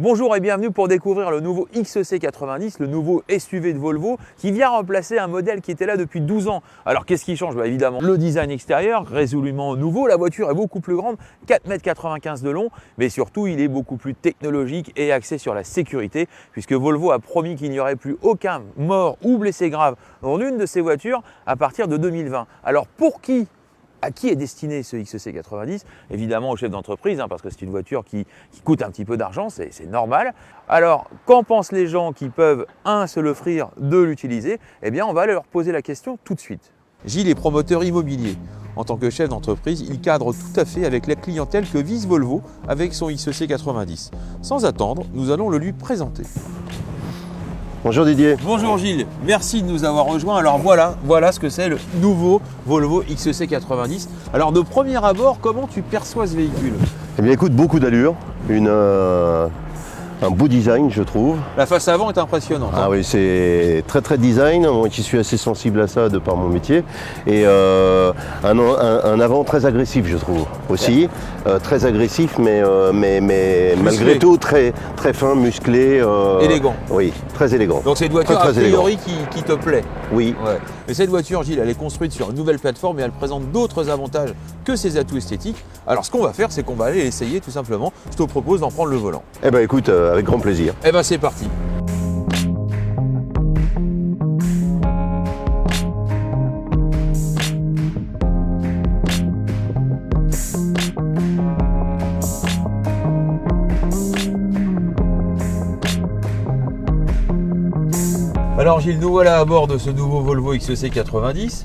Bonjour et bienvenue pour découvrir le nouveau XC90, le nouveau SUV de Volvo qui vient remplacer un modèle qui était là depuis 12 ans. Alors qu'est-ce qui change? Évidemment le design extérieur, résolument nouveau, la voiture est beaucoup plus grande, 4,95 m de long, mais surtout il est beaucoup plus technologique et axé sur la sécurité puisque Volvo a promis qu'il n'y aurait plus aucun mort ou blessé grave dans une de ses voitures à partir de 2020. Alors à qui est destiné ce XC90? Évidemment au chef d'entreprise, parce que c'est une voiture qui coûte un petit peu d'argent, c'est normal. Alors, qu'en pensent les gens qui peuvent, se l'offrir, deux, l'utiliser? Eh bien, on va aller leur poser la question tout de suite. Gilles est promoteur immobilier. En tant que chef d'entreprise, il cadre tout à fait avec la clientèle que vise Volvo avec son XC90. Sans attendre, nous allons le lui présenter. Bonjour Didier. Bonjour Gilles, merci de nous avoir rejoints. Alors voilà ce que c'est le nouveau Volvo XC90. Alors de premier abord, comment tu perçois ce véhicule? Eh bien écoute, beaucoup d'allure, un beau design je trouve. La face avant est impressionnante. Ah oui, c'est très design, moi qui suis assez sensible à ça de par mon métier. Et un avant très agressif je trouve aussi. Très agressif mais malgré tout très fin, musclé. Élégant. Oui, très élégant. Donc c'est une voiture très a priori qui te plaît. Oui. Ouais. Mais cette voiture Gilles, elle est construite sur une nouvelle plateforme et elle présente d'autres avantages que ses atouts esthétiques. Alors ce qu'on va faire, c'est qu'on va aller l'essayer tout simplement. Je te propose d'en prendre le volant. Eh bien écoute, avec grand plaisir. Eh bien c'est parti. Alors Gilles, nous voilà à bord de ce nouveau Volvo XC90.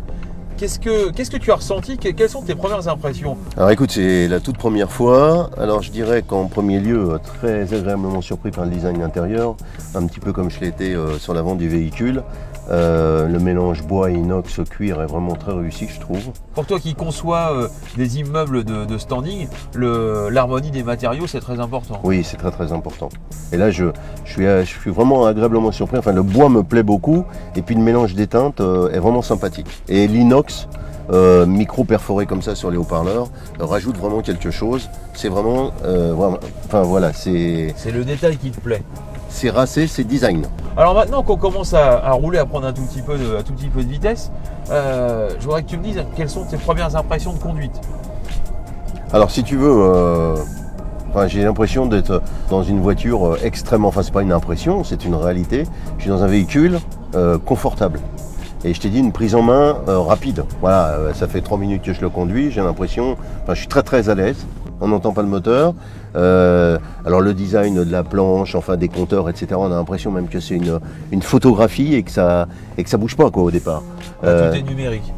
Qu'est-ce que tu as ressenti? Quelles sont tes premières impressions? Alors écoute, c'est la toute première fois. Alors je dirais qu'en premier lieu, très agréablement surpris par le design intérieur, un petit peu comme je l'ai été sur l'avant du véhicule. Le mélange bois et inox cuir est vraiment très réussi, je trouve. Pour toi qui conçois des immeubles de standing, l'harmonie des matériaux, c'est très important. Oui, c'est très important. Et là, je suis vraiment agréablement surpris. Enfin, le bois me plaît beaucoup. Et puis le mélange des teintes est vraiment sympathique. Et l'inox, micro perforé comme ça sur les haut-parleurs, rajoute vraiment quelque chose. C'est vraiment, enfin voilà, c'est le détail qui te plaît. C'est racé, c'est design. Alors maintenant qu'on commence à rouler, à prendre un tout petit peu de vitesse, je voudrais que tu me dises quelles sont tes premières impressions de conduite. Alors si tu veux, j'ai l'impression d'être dans une voiture extrêmement, c'est pas une impression, c'est une réalité. Je suis dans un véhicule confortable. Et je t'ai dit une prise en main rapide. Voilà, ça fait 3 minutes que je le conduis, j'ai l'impression, je suis très à l'aise. On n'entend pas le moteur. Alors le design de la planche, des compteurs, etc. On a l'impression même que c'est une photographie et que ça bouge pas au départ. Tout est numérique.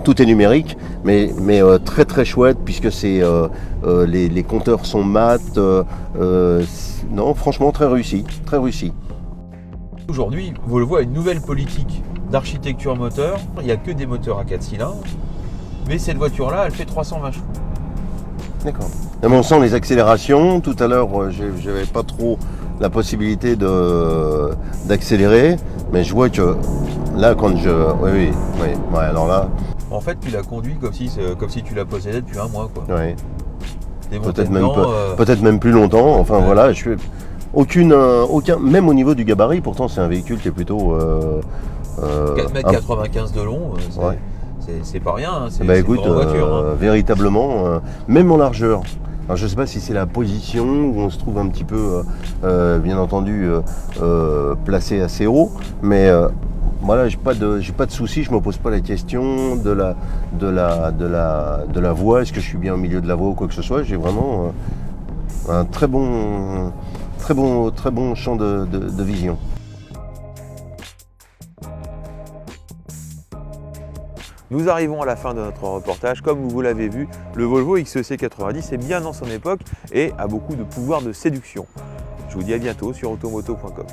Tout est numérique, mais très chouette puisque c'est les compteurs sont mat. Non, franchement très réussi. Aujourd'hui, Volvo a une nouvelle politique d'architecture moteur. Il n'y a que des moteurs à 4 cylindres, mais cette voiture-là, elle fait 320 chevaux. D'accord. On sent les accélérations. Tout à l'heure, j'avais pas trop la possibilité d'accélérer, mais je vois que là, quand je... Oui, alors là... En fait, tu l'as conduit comme si tu la possédais depuis un mois, quoi. Oui. Peut-être peut-être même plus longtemps. Enfin voilà, je suis aucun, même au niveau du gabarit. Pourtant, c'est un véhicule qui est plutôt 4,95 m de long. C'est pas rien, c'est écoute, une grande voiture. Véritablement, même en largeur. Alors, je ne sais pas si c'est la position où on se trouve un petit peu, bien entendu, placé assez haut, mais voilà, j'ai pas de soucis, je me pose pas la question de la voie, est-ce que je suis bien au milieu de la voie ou quoi que ce soit. J'ai vraiment un très bon champ de vision. Nous arrivons à la fin de notre reportage. Comme vous l'avez vu, le Volvo XC90 est bien dans son époque et a beaucoup de pouvoir de séduction. Je vous dis à bientôt sur automoto.com.